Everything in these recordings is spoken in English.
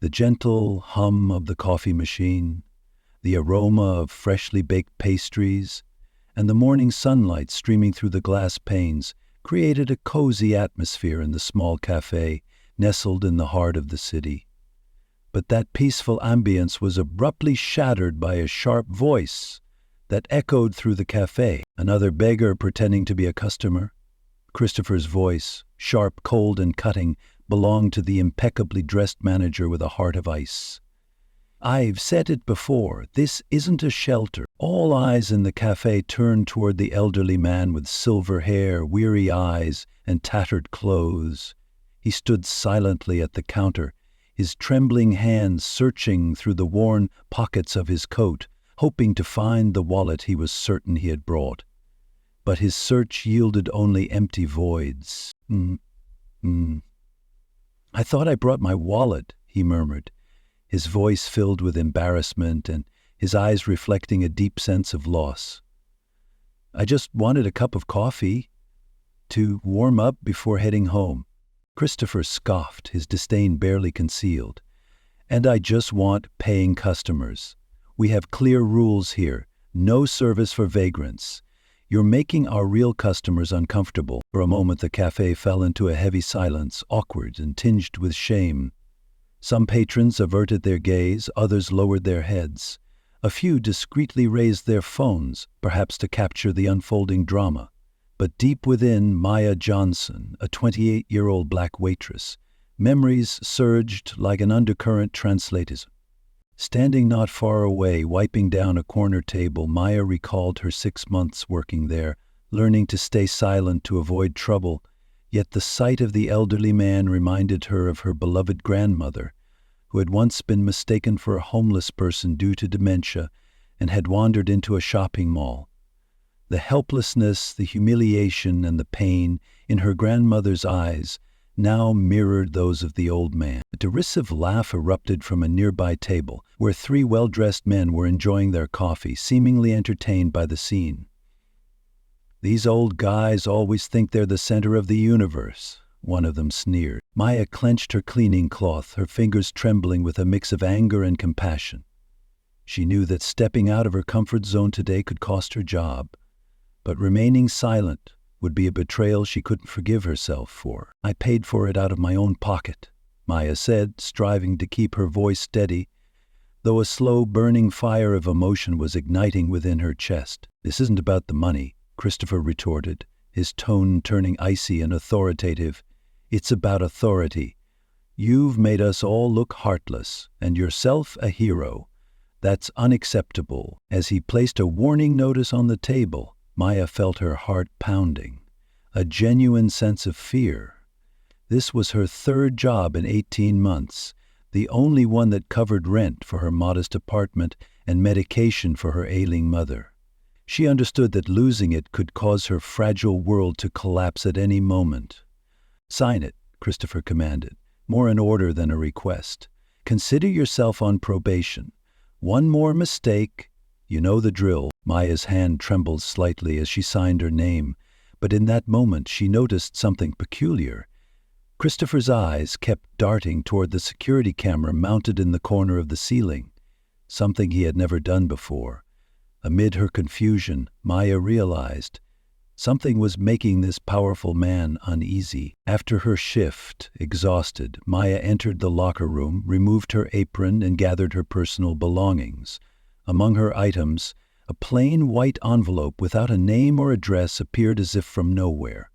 The gentle hum of the coffee machine, the aroma of freshly baked pastries, and the morning sunlight streaming through the glass panes created a cozy atmosphere in the small cafe nestled in the heart of the city. But that peaceful ambience was abruptly shattered by a sharp voice that echoed through the cafe. Another beggar pretending to be a customer. Christopher's voice, sharp, cold, and cutting, belonged to the impeccably dressed manager with a heart of ice. "I've said it before, this isn't a shelter." All eyes in the cafe turned toward the elderly man with silver hair, weary eyes, and tattered clothes. He stood silently at the counter, his trembling hands searching through the worn pockets of his coat, hoping to find the wallet he was certain he had brought. But his search yielded only empty voids. "I thought I brought my wallet," he murmured, his voice filled with embarrassment and his eyes reflecting a deep sense of loss. "I just wanted a cup of coffee to warm up before heading home." Christopher scoffed, his disdain barely concealed. "And I just want paying customers. We have clear rules here. No service for vagrants. You're making our real customers uncomfortable." For a moment the cafe fell into a heavy silence, awkward and tinged with shame. Some patrons averted their gaze, others lowered their heads. A few discreetly raised their phones, perhaps to capture the unfolding drama. But deep within Maya Johnson, a 28-year-old black waitress, memories surged like an undercurrent translated. Standing not far away, wiping down a corner table, Maya recalled her 6 months working there, learning to stay silent to avoid trouble. Yet the sight of the elderly man reminded her of her beloved grandmother, who had once been mistaken for a homeless person due to dementia and had wandered into a shopping mall. The helplessness, the humiliation, and the pain in her grandmother's eyes now mirrored those of the old man. A derisive laugh erupted from a nearby table, where 3 well-dressed men were enjoying their coffee, seemingly entertained by the scene. "These old guys always think they're the center of the universe," one of them sneered. Maya clenched her cleaning cloth, her fingers trembling with a mix of anger and compassion. She knew that stepping out of her comfort zone today could cost her job, but remaining silent would be a betrayal she couldn't forgive herself for. "I paid for it out of my own pocket," Maya said, striving to keep her voice steady, though a slow burning fire of emotion was igniting within her chest. "This isn't about the money," Christopher retorted, his tone turning icy and authoritative. "It's about authority. You've made us all look heartless, and yourself a hero. That's unacceptable." As he placed a warning notice on the table, Maya felt her heart pounding, a genuine sense of fear. This was her 3rd job in 18 months, the only one that covered rent for her modest apartment and medication for her ailing mother. She understood that losing it could cause her fragile world to collapse at any moment. "Sign it," Christopher commanded, more an order than a request. "Consider yourself on probation. One more mistake, you know the drill." Maya's hand trembled slightly as she signed her name, but in that moment she noticed something peculiar. Christopher's eyes kept darting toward the security camera mounted in the corner of the ceiling, something he had never done before. Amid her confusion, Maya realized something was making this powerful man uneasy. After her shift, exhausted, Maya entered the locker room, removed her apron, and gathered her personal belongings. Among her items, a plain white envelope without a name or address appeared as if from nowhere.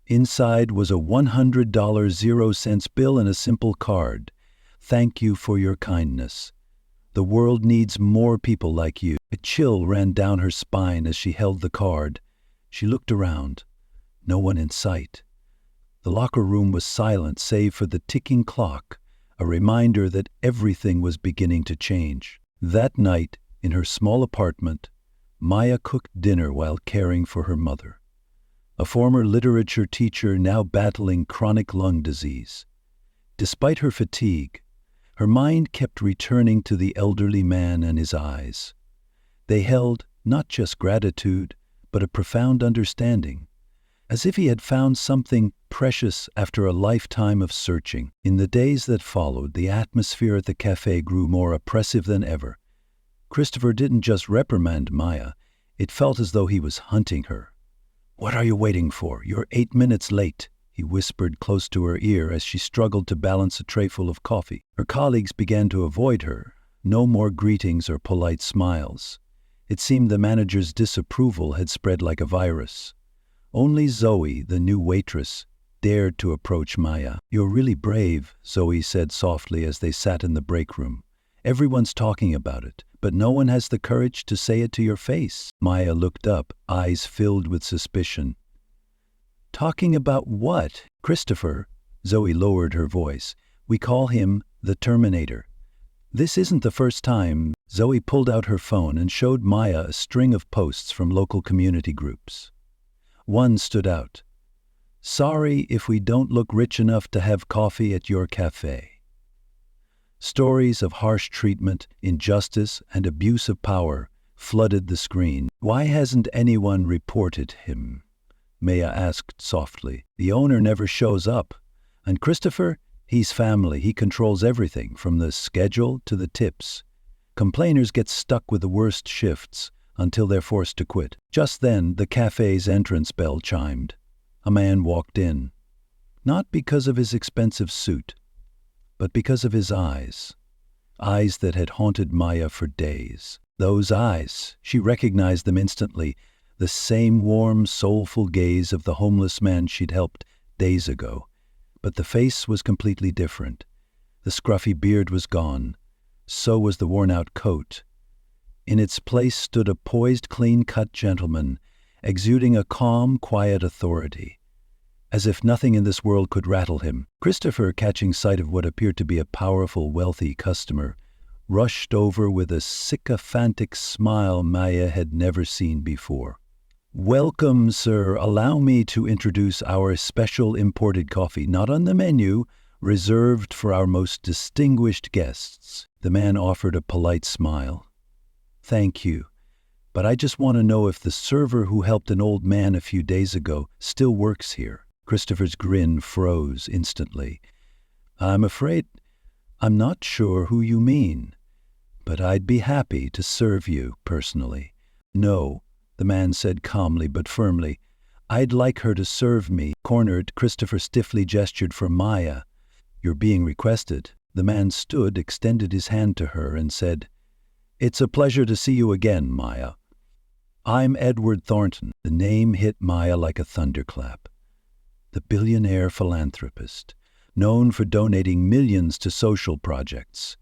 Inside was a $100 0-cent bill and a simple card. "Thank you for your kindness. The world needs more people like you." A chill ran down her spine as she held the card. She looked around. No one in sight. The locker room was silent save for the ticking clock, a reminder that everything was beginning to change. That night, in her small apartment, Maya cooked dinner while caring for her mother, a former literature teacher now battling chronic lung disease. Despite her fatigue, her mind kept returning to the elderly man and his eyes. They held not just gratitude, but a profound understanding, as if he had found something precious after a lifetime of searching. In the days that followed, the atmosphere at the cafe grew more oppressive than ever. Christopher didn't just reprimand Maya, it felt as though he was hunting her. "What are you waiting for? You're 8 minutes late," he whispered close to her ear as she struggled to balance a trayful of coffee. Her colleagues began to avoid her. No more greetings or polite smiles. It seemed the manager's disapproval had spread like a virus. Only Zoe, the new waitress, dared to approach Maya. "You're really brave," Zoe said softly as they sat in the break room. "Everyone's talking about it, but no one has the courage to say it to your face." Maya looked up, eyes filled with suspicion. "Talking about what?" "Christopher," Zoe lowered her voice. "We call him the Terminator. This isn't the first time." Zoe pulled out her phone and showed Maya a string of posts from local community groups. One stood out. "Sorry if we don't look rich enough to have coffee at your cafe." Stories of harsh treatment, injustice, and abuse of power flooded the screen. "Why hasn't anyone reported him?" Maya asked softly. "The owner never shows up. And Christopher, he's family. He controls everything, from the schedule to the tips. Complainers get stuck with the worst shifts until they're forced to quit." Just then, the cafe's entrance bell chimed. A man walked in. Not because of his expensive suit, but because of his eyes. Eyes that had haunted Maya for days. Those eyes, she recognized them instantly. The same warm, soulful gaze of the homeless man she'd helped days ago. But the face was completely different. The scruffy beard was gone. So was the worn-out coat. In its place stood a poised, clean-cut gentleman, exuding a calm, quiet authority, as if nothing in this world could rattle him. Christopher, catching sight of what appeared to be a powerful, wealthy customer, rushed over with a sycophantic smile Maya had never seen before. "Welcome, sir. Allow me to introduce our special imported coffee, not on the menu, reserved for our most distinguished guests." The man offered a polite smile. "Thank you, but I just want to know if the server who helped an old man a few days ago still works here." Christopher's grin froze instantly. "I'm afraid I'm not sure who you mean, but I'd be happy to serve you personally." "No," the man said calmly but firmly. "I'd like her to serve me." Cornered, Christopher stiffly gestured for Maya. "You're being requested." The man stood, extended his hand to her, and said, "It's a pleasure to see you again, Maya. I'm Edward Thornton." The name hit Maya like a thunderclap. The billionaire philanthropist, known for donating millions to social projects.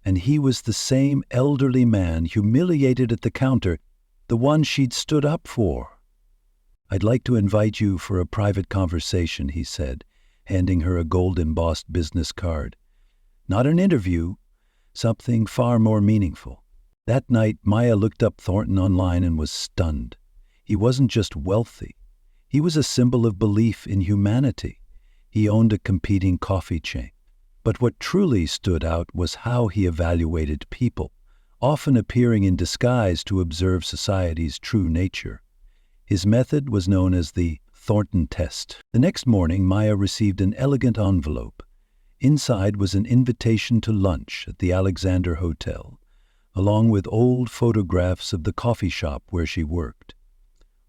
And he was the same elderly man, humiliated at the counter, the one she'd stood up for. "I'd like to invite you for a private conversation," he said, handing her a gold-embossed business card. "Not an interview, something far more meaningful." That night, Maya looked up Thornton online and was stunned. He wasn't just wealthy. He was a symbol of belief in humanity. He owned a competing coffee chain. But what truly stood out was how he evaluated people, often appearing in disguise to observe society's true nature. His method was known as the Thornton test. The next morning, Maya received an elegant envelope. Inside was an invitation to lunch at the Alexander Hotel, along with old photographs of the coffee shop where she worked.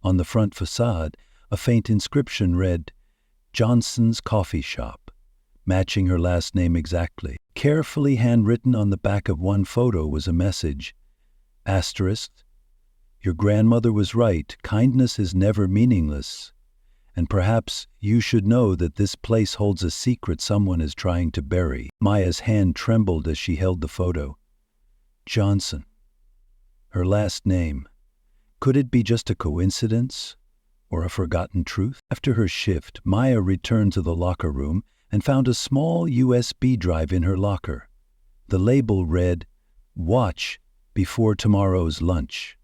On the front facade, a faint inscription read, "Johnson's Coffee Shop," matching her last name exactly. Carefully handwritten on the back of one photo was a message, asterisk, "Your grandmother was right, kindness is never meaningless, and perhaps you should know that this place holds a secret someone is trying to bury." Maya's hand trembled as she held the photo. Johnson. Her last name. Could it be just a coincidence or a forgotten truth? After her shift, Maya returned to the locker room and found a small USB drive in her locker. The label read, "Watch before tomorrow's lunch."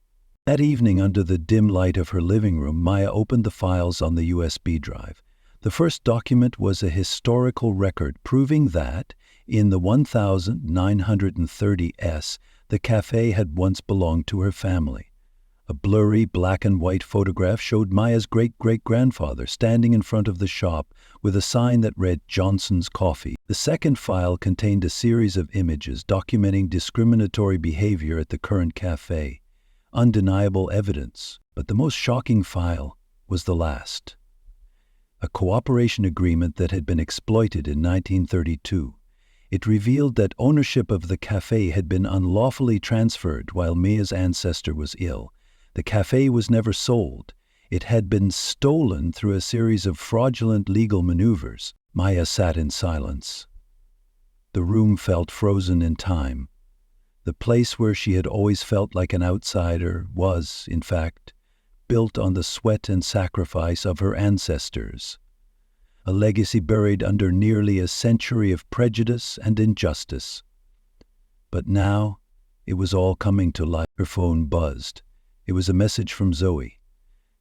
That evening, under the dim light of her living room, Maya opened the files on the USB drive. The first document was a historical record proving that, in the 1930s, the cafe had once belonged to her family. A blurry black-and-white photograph showed Maya's great-great-grandfather standing in front of the shop with a sign that read Johnson's Coffee. The second file contained a series of images documenting discriminatory behavior at the current cafe. Undeniable evidence, but the most shocking file was the last. A cooperation agreement that had been exploited in 1932. It revealed that ownership of the cafe had been unlawfully transferred while Maya's ancestor was ill. The cafe was never sold. It had been stolen through a series of fraudulent legal maneuvers. Maya sat in silence. The room felt frozen in time. The place where she had always felt like an outsider was, in fact, built on the sweat and sacrifice of her ancestors. A legacy buried under nearly a century of prejudice and injustice. But now, it was all coming to light. Her phone buzzed. It was a message from Zoe.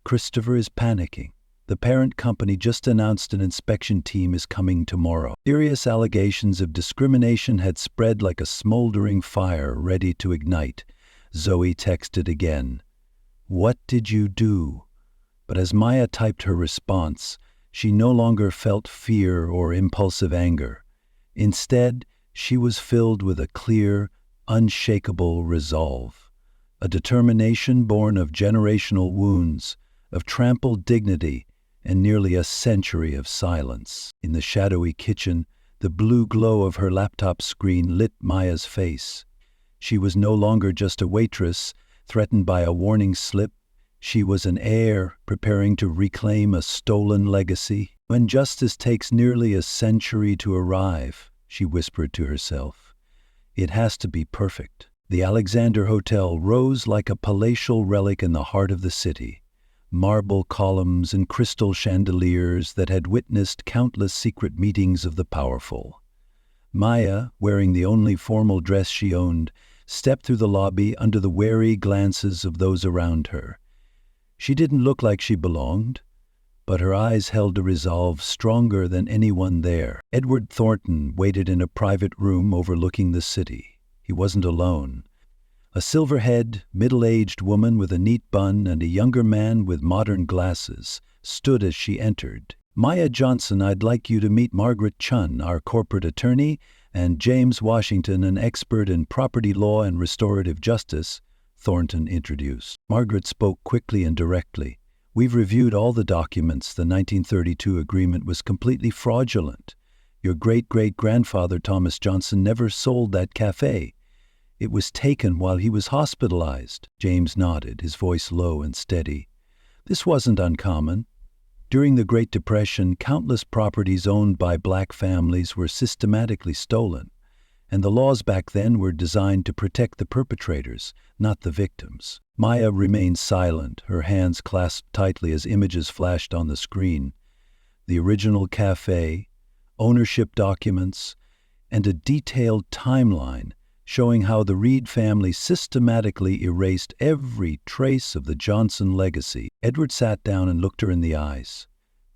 Christopher is panicking. The parent company just announced an inspection team is coming tomorrow. Serious allegations of discrimination had spread like a smoldering fire ready to ignite. Zoe texted again. "What did you do?" But as Maya typed her response, she no longer felt fear or impulsive anger. Instead, she was filled with a clear, unshakable resolve. A determination born of generational wounds, of trampled dignity, and nearly a century of silence. In the shadowy kitchen, the blue glow of her laptop screen lit Maya's face. She was no longer just a waitress, threatened by a warning slip. She was an heir, preparing to reclaim a stolen legacy. When justice takes nearly a century to arrive, she whispered to herself, it has to be perfect. The Alexander Hotel rose like a palatial relic in the heart of the city. Marble columns and crystal chandeliers that had witnessed countless secret meetings of the powerful. Maya, wearing the only formal dress she owned, stepped through the lobby under the wary glances of those around her. She didn't look like she belonged, but her eyes held a resolve stronger than anyone there. Edward Thornton waited in a private room overlooking the city. He wasn't alone. A silver-haired, middle-aged woman with a neat bun and a younger man with modern glasses stood as she entered. "Maya Johnson, I'd like you to meet Margaret Chun, our corporate attorney, and James Washington, an expert in property law and restorative justice," Thornton introduced. Margaret spoke quickly and directly. "We've reviewed all the documents. The 1932 agreement was completely fraudulent. Your great-great-grandfather, Thomas Johnson, never sold that cafe. It was taken while he was hospitalized." James nodded, his voice low and steady. This wasn't uncommon. During the Great Depression, countless properties owned by black families were systematically stolen, and the laws back then were designed to protect the perpetrators, not the victims. Maya remained silent, her hands clasped tightly as images flashed on the screen. The original cafe, ownership documents, and a detailed timeline showing how the Reed family systematically erased every trace of the Johnson legacy. Edward sat down and looked her in the eyes.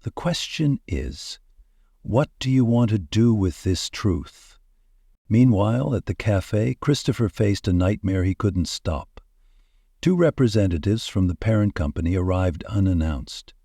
"The question is, what do you want to do with this truth?" Meanwhile, at the cafe, Christopher faced a nightmare he couldn't stop. Two representatives from the parent company arrived unannounced.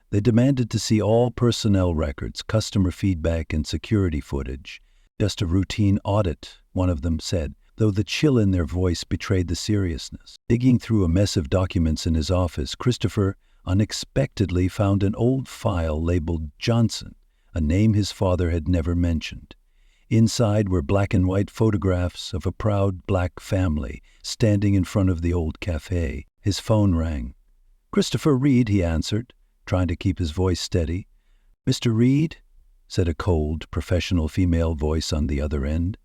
They demanded to see all personnel records, customer feedback, and security footage. "Just a routine audit," one of them said, though the chill in their voice betrayed the seriousness. Digging through a mess of documents in his office, Christopher unexpectedly found an old file labeled Johnson, a name his father had never mentioned. Inside were black and white photographs of a proud black family standing in front of the old cafe. His phone rang. "Christopher Reed," he answered, trying to keep his voice steady. "Mr. Reed," said a cold, professional female voice on the other end.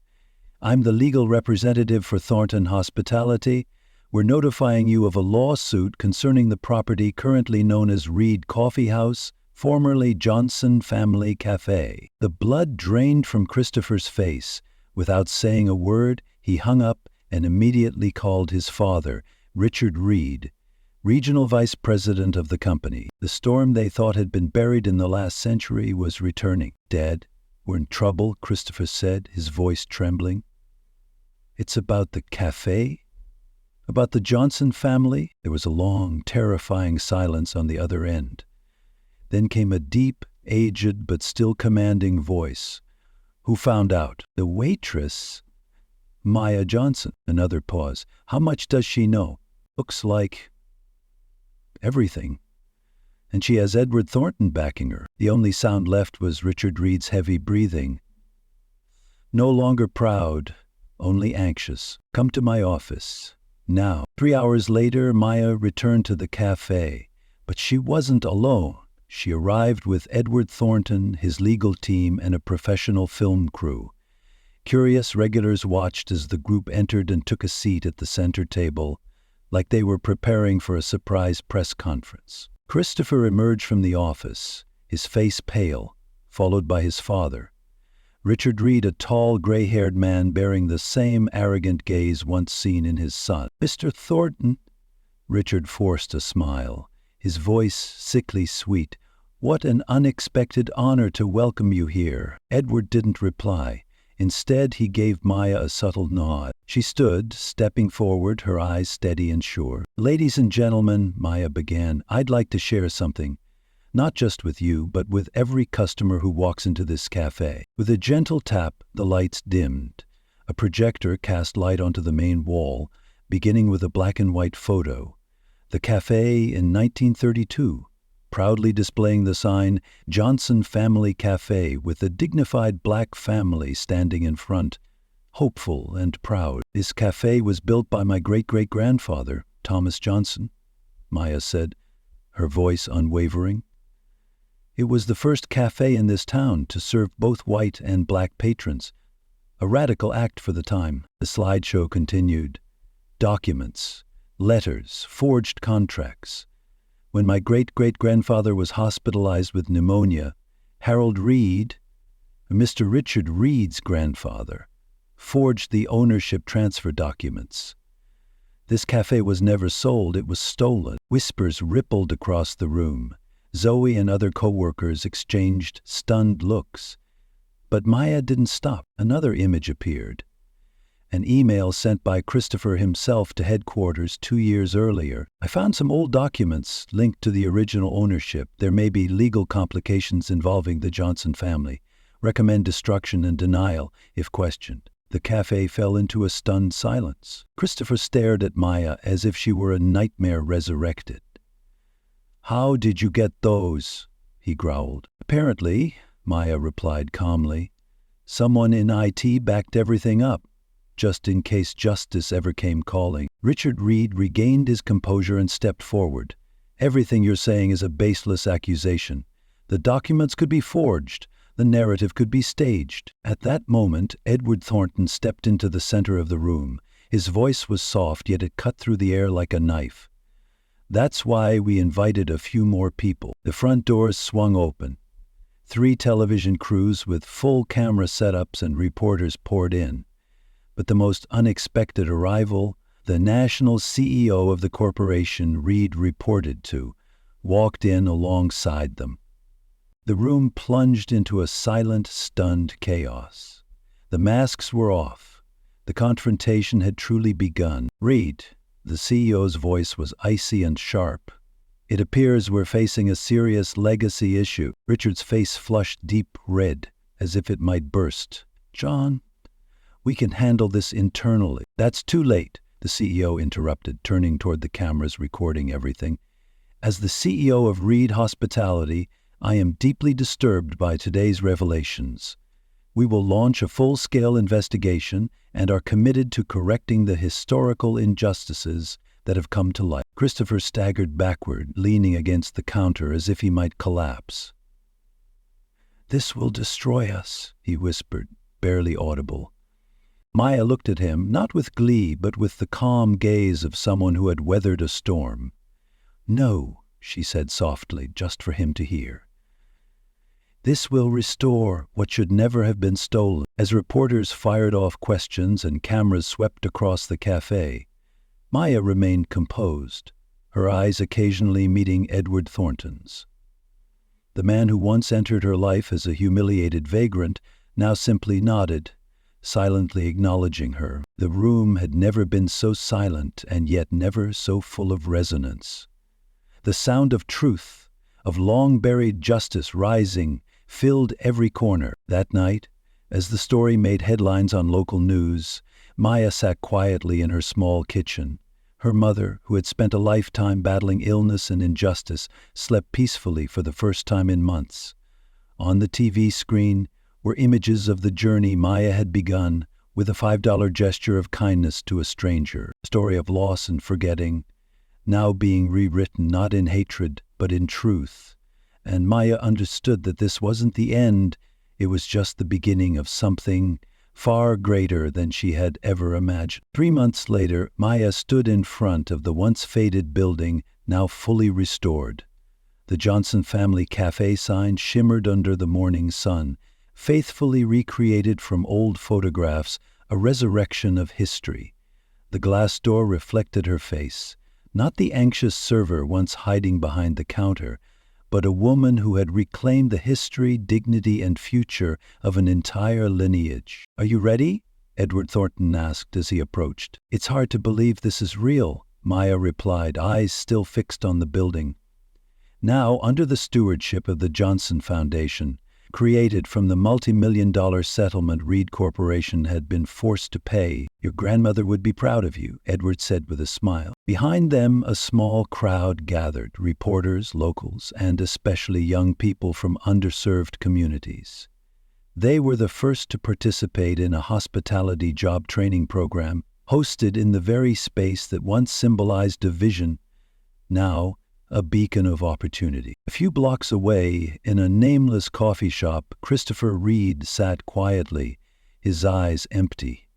"I'm the legal representative for Thornton Hospitality. We're notifying you of a lawsuit concerning the property currently known as Reed Coffee House, formerly Johnson Family Cafe." The blood drained from Christopher's face. Without saying a word, he hung up and immediately called his father, Richard Reed, regional vice president of the company. The storm they thought had been buried in the last century was returning. "Dad, we're in trouble," Christopher said, his voice trembling. "It's about the cafe?" About the Johnson family? There was a long, terrifying silence on the other end. Then came a deep, aged but still commanding voice. Who found out? The waitress? Maya Johnson. Another pause. How much does she know? Looks like everything. And she has Edward Thornton backing her. The only sound left was Richard Reed's heavy breathing. No longer proud, only anxious. Come to my office. Now. 3 hours later, Maya returned to the cafe. But she wasn't alone. She arrived with Edward Thornton, his legal team, and a professional film crew. Curious regulars watched as the group entered and took a seat at the center table, like they were preparing for a surprise press conference. Christopher emerged from the office, his face pale, followed by his father. Richard Reed, a tall, gray-haired man bearing the same arrogant gaze once seen in his son. Mr. Thornton. Richard forced a smile, his voice sickly sweet. What an unexpected honor to welcome you here. Edward didn't reply. Instead, he gave Maya a subtle nod. She stood, stepping forward, her eyes steady and sure. Ladies and gentlemen, Maya began, I'd like to share something. Not just with you, but with every customer who walks into this cafe. With a gentle tap, the lights dimmed. A projector cast light onto the main wall, beginning with a black and white photo. The cafe in 1932, proudly displaying the sign, Johnson Family Cafe, with a dignified black family standing in front, hopeful and proud. This cafe was built by my great-great-grandfather, Thomas Johnson, Maya said, her voice unwavering. It was the first cafe in this town to serve both white and black patrons, a radical act for the time. The slideshow continued. Documents, letters, forged contracts. When my great-great-grandfather was hospitalized with pneumonia, Harold Reed, Mr. Richard Reed's grandfather, forged the ownership transfer documents. This cafe was never sold, it was stolen. Whispers rippled across the room. Zoe and other co-workers exchanged stunned looks. But Maya didn't stop. Another image appeared. An email sent by Christopher himself to headquarters 2 years earlier. I found some old documents linked to the original ownership. There may be legal complications involving the Johnson family. Recommend destruction and denial if questioned. The cafe fell into a stunned silence. Christopher stared at Maya as if she were a nightmare resurrected. How did you get those? He growled. Apparently, Maya replied calmly. Someone in IT backed everything up, just in case justice ever came calling. Richard Reed regained his composure and stepped forward. Everything you're saying is a baseless accusation. The documents could be forged. The narrative could be staged. At that moment, Edward Thornton stepped into the center of the room. His voice was soft, yet it cut through the air like a knife. That's why we invited a few more people. The front doors swung open. 3 television crews with full camera setups and reporters poured in. But the most unexpected arrival, the national CEO of the corporation Reed reported to, walked in alongside them. The room plunged into a silent, stunned chaos. The masks were off. The confrontation had truly begun. Reed, the CEO's voice was icy and sharp. It appears we're facing a serious legacy issue. Richard's face flushed deep red, as if it might burst. John, we can handle this internally. That's too late, the CEO interrupted, turning toward the cameras recording everything. As the CEO of Reed Hospitality, I am deeply disturbed by today's revelations. We will launch a full-scale investigation and are committed to correcting the historical injustices that have come to light. Christopher staggered backward, leaning against the counter as if he might collapse. This will destroy us, he whispered, barely audible. Maya looked at him, not with glee, but with the calm gaze of someone who had weathered a storm. No, she said softly, just for him to hear. This will restore what should never have been stolen. As reporters fired off questions and cameras swept across the cafe, Maya remained composed, her eyes occasionally meeting Edward Thornton's. The man who once entered her life as a humiliated vagrant now simply nodded, silently acknowledging her. The room had never been so silent and yet never so full of resonance. The sound of truth, of long-buried justice rising, filled every corner. That night, as the story made headlines on local news, Maya sat quietly in her small kitchen. Her mother, who had spent a lifetime battling illness and injustice, slept peacefully for the first time in months. On the TV screen were images of the journey Maya had begun with a $5 gesture of kindness to a stranger, a story of loss and forgetting, now being rewritten not in hatred but in truth. And Maya understood that this wasn't the end, it was just the beginning of something far greater than she had ever imagined. 3 months later, Maya stood in front of the once faded building, now fully restored. The Johnson family cafe sign shimmered under the morning sun, faithfully recreated from old photographs, a resurrection of history. The glass door reflected her face, not the anxious server once hiding behind the counter, but a woman who had reclaimed the history, dignity, and future of an entire lineage. "Are you ready?" Edward Thornton asked as he approached. "It's hard to believe this is real," Maya replied, eyes still fixed on the building. Now, under the stewardship of the Johnson Foundation, created from the multi-million-dollar settlement Reed Corporation had been forced to pay, "Your grandmother would be proud of you," Edward said with a smile. Behind them, a small crowd gathered, reporters, locals, and especially young people from underserved communities. They were the first to participate in a hospitality job training program hosted in the very space that once symbolized division, now a beacon of opportunity. A few blocks away, in a nameless coffee shop, Christopher Reed sat quietly, his eyes empty.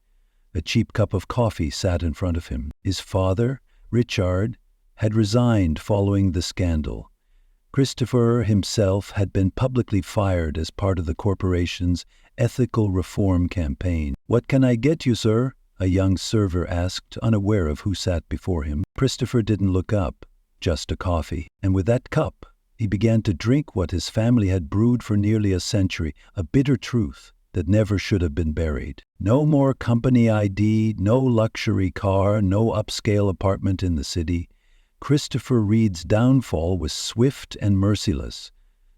A cheap cup of coffee sat in front of him. His father, Richard, had resigned following the scandal. Christopher himself had been publicly fired as part of the corporation's ethical reform campaign. "What can I get you, sir?" a young server asked, unaware of who sat before him. Christopher didn't look up. Just a coffee. And with that cup, he began to drink what his family had brewed for nearly a century, a bitter truth that never should have been buried. No more company ID, no luxury car, no upscale apartment in the city. Christopher Reed's downfall was swift and merciless.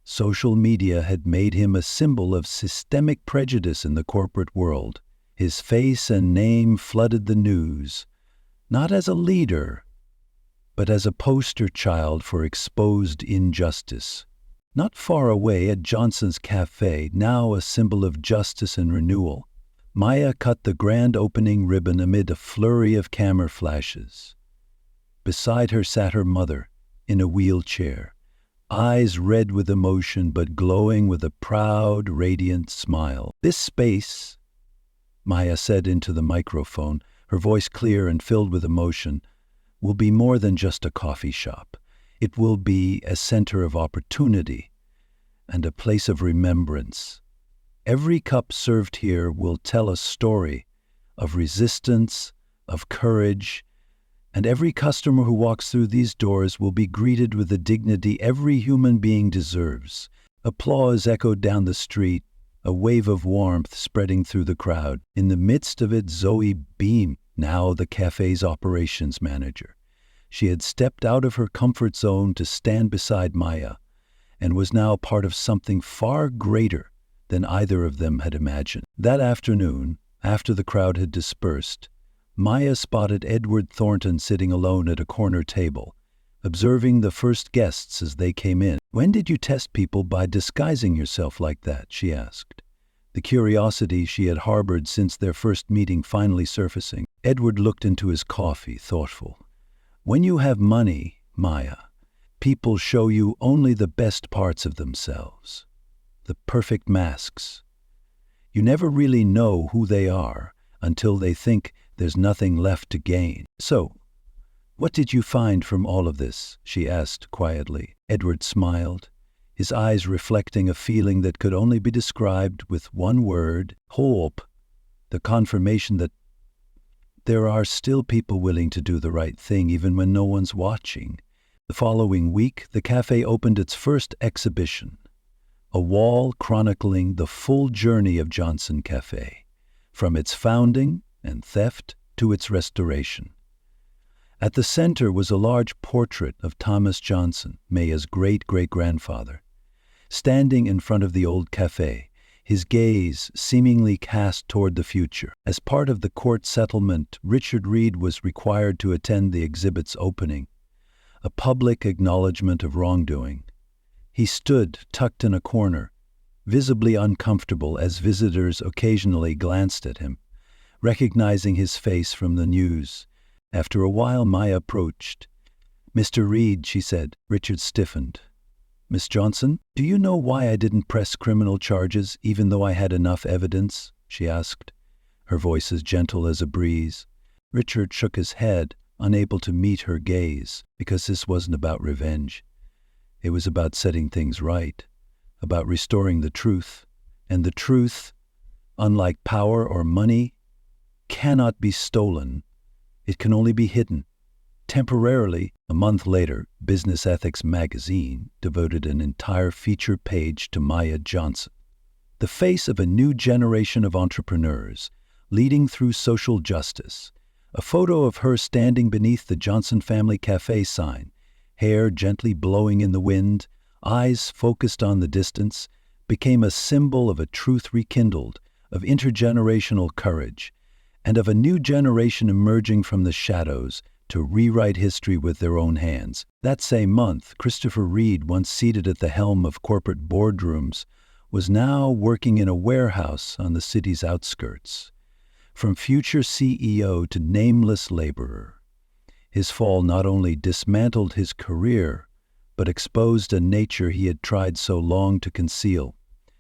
Social media had made him a symbol of systemic prejudice in the corporate world. His face and name flooded the news, not as a leader, but as a poster child for exposed injustice. Not far away at Johnson's Cafe, now a symbol of justice and renewal, Maya cut the grand opening ribbon amid a flurry of camera flashes. Beside her sat her mother, in a wheelchair, eyes red with emotion but glowing with a proud, radiant smile. "This space," Maya said into the microphone, her voice clear and filled with emotion, "will be more than just a coffee shop. It will be a center of opportunity and a place of remembrance. Every cup served here will tell a story of resistance, of courage, and every customer who walks through these doors will be greeted with the dignity every human being deserves." Applause echoed down the street, a wave of warmth spreading through the crowd. In the midst of it, Zoe beamed, now the cafe's operations manager. She had stepped out of her comfort zone to stand beside Maya, and was now part of something far greater than either of them had imagined. That afternoon, after the crowd had dispersed, Maya spotted Edward Thornton sitting alone at a corner table, observing the first guests as they came in. "When did you test people by disguising yourself like that?" she asked, the curiosity she had harbored since their first meeting finally surfacing. Edward looked into his coffee, thoughtful. "When you have money, Maya, people show you only the best parts of themselves, the perfect masks. You never really know who they are until they think there's nothing left to gain. So, what did you find from all of this?" she asked quietly. Edward smiled, his eyes reflecting a feeling that could only be described with one word: hope. The confirmation that there are still people willing to do the right thing even when no one's watching. The following week, the cafe opened its first exhibition, a wall chronicling the full journey of Johnson Cafe, from its founding and theft to its restoration. At the center was a large portrait of Thomas Johnson, Maya's great-great-grandfather, standing in front of the old cafe, his gaze seemingly cast toward the future. As part of the court settlement, Richard Reed was required to attend the exhibit's opening, a public acknowledgement of wrongdoing. He stood tucked in a corner, visibly uncomfortable as visitors occasionally glanced at him, recognizing his face from the news. After a while, Maya approached. "Mr. Reed," she said. Richard stiffened. "Miss Johnson, do you know why I didn't press criminal charges even though I had enough evidence?" she asked, her voice as gentle as a breeze. Richard shook his head, unable to meet her gaze, because this wasn't about revenge. It was about setting things right, about restoring the truth. And the truth, unlike power or money, cannot be stolen. It can only be hidden. Temporarily, a month later, Business Ethics magazine devoted an entire feature page to Maya Johnson, the face of a new generation of entrepreneurs, leading through social justice. A photo of her standing beneath the Johnson Family Cafe sign, hair gently blowing in the wind, eyes focused on the distance, became a symbol of a truth rekindled, of intergenerational courage, and of a new generation emerging from the shadows to rewrite history with their own hands. That same month, Christopher Reed, once seated at the helm of corporate boardrooms, was now working in a warehouse on the city's outskirts. From future CEO to nameless laborer, his fall not only dismantled his career, but exposed a nature he had tried so long to conceal.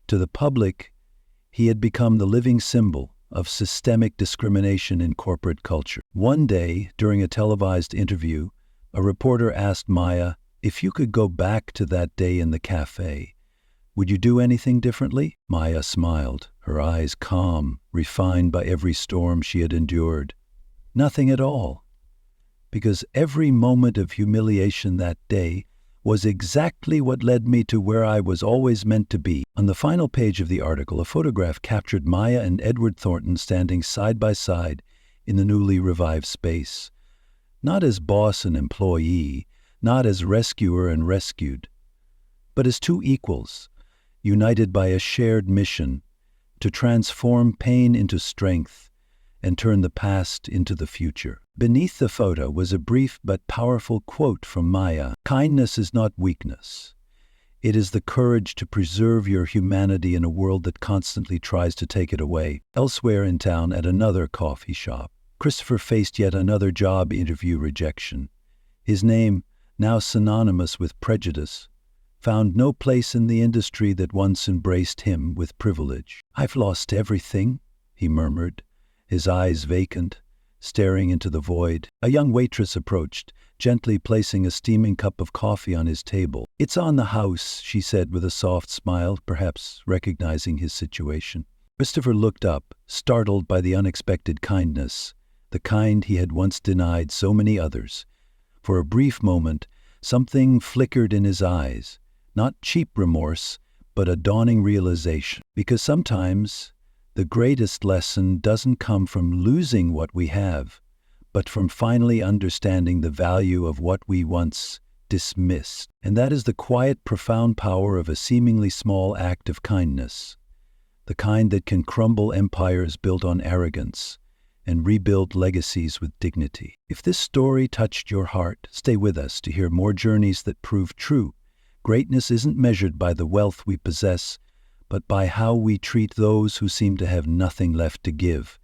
To the public, he had become the living symbol of systemic discrimination in corporate culture. One day, during a televised interview, a reporter asked Maya, "If you could go back to that day in the cafe, would you do anything differently?" Maya smiled, her eyes calm, refined by every storm she had endured. "Nothing at all. Because every moment of humiliation that day was exactly what led me to where I was always meant to be." On the final page of the article, a photograph captured Maya and Edward Thornton standing side by side in the newly revived space. Not as boss and employee, not as rescuer and rescued, but as two equals, united by a shared mission to transform pain into strength and turn the past into the future. Beneath the photo was a brief but powerful quote from Maya. "Kindness is not weakness. It is the courage to preserve your humanity in a world that constantly tries to take it away." Elsewhere in town, at another coffee shop, Christopher faced yet another job interview rejection. His name, now synonymous with prejudice, found no place in the industry that once embraced him with privilege. "I've lost everything," he murmured, his eyes vacant, staring into the void. A young waitress approached, gently placing a steaming cup of coffee on his table. "It's on the house," she said with a soft smile, perhaps recognizing his situation. Christopher looked up, startled by the unexpected kindness, the kind he had once denied so many others. For a brief moment, something flickered in his eyes, not cheap remorse, but a dawning realization. Because sometimes the greatest lesson doesn't come from losing what we have, but from finally understanding the value of what we once dismissed. And that is the quiet, profound power of a seemingly small act of kindness, the kind that can crumble empires built on arrogance and rebuild legacies with dignity. If this story touched your heart, stay with us to hear more journeys that prove true. Greatness isn't measured by the wealth we possess, but by how we treat those who seem to have nothing left to give.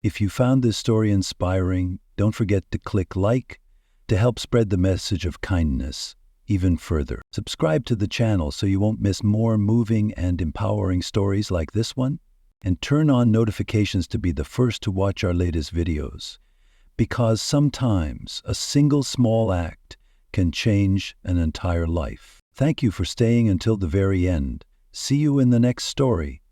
If you found this story inspiring, don't forget to click like to help spread the message of kindness even further. Subscribe to the channel so you won't miss more moving and empowering stories like this one, and turn on notifications to be the first to watch our latest videos, because sometimes a single small act can change an entire life. Thank you for staying until the very end. See you in the next story.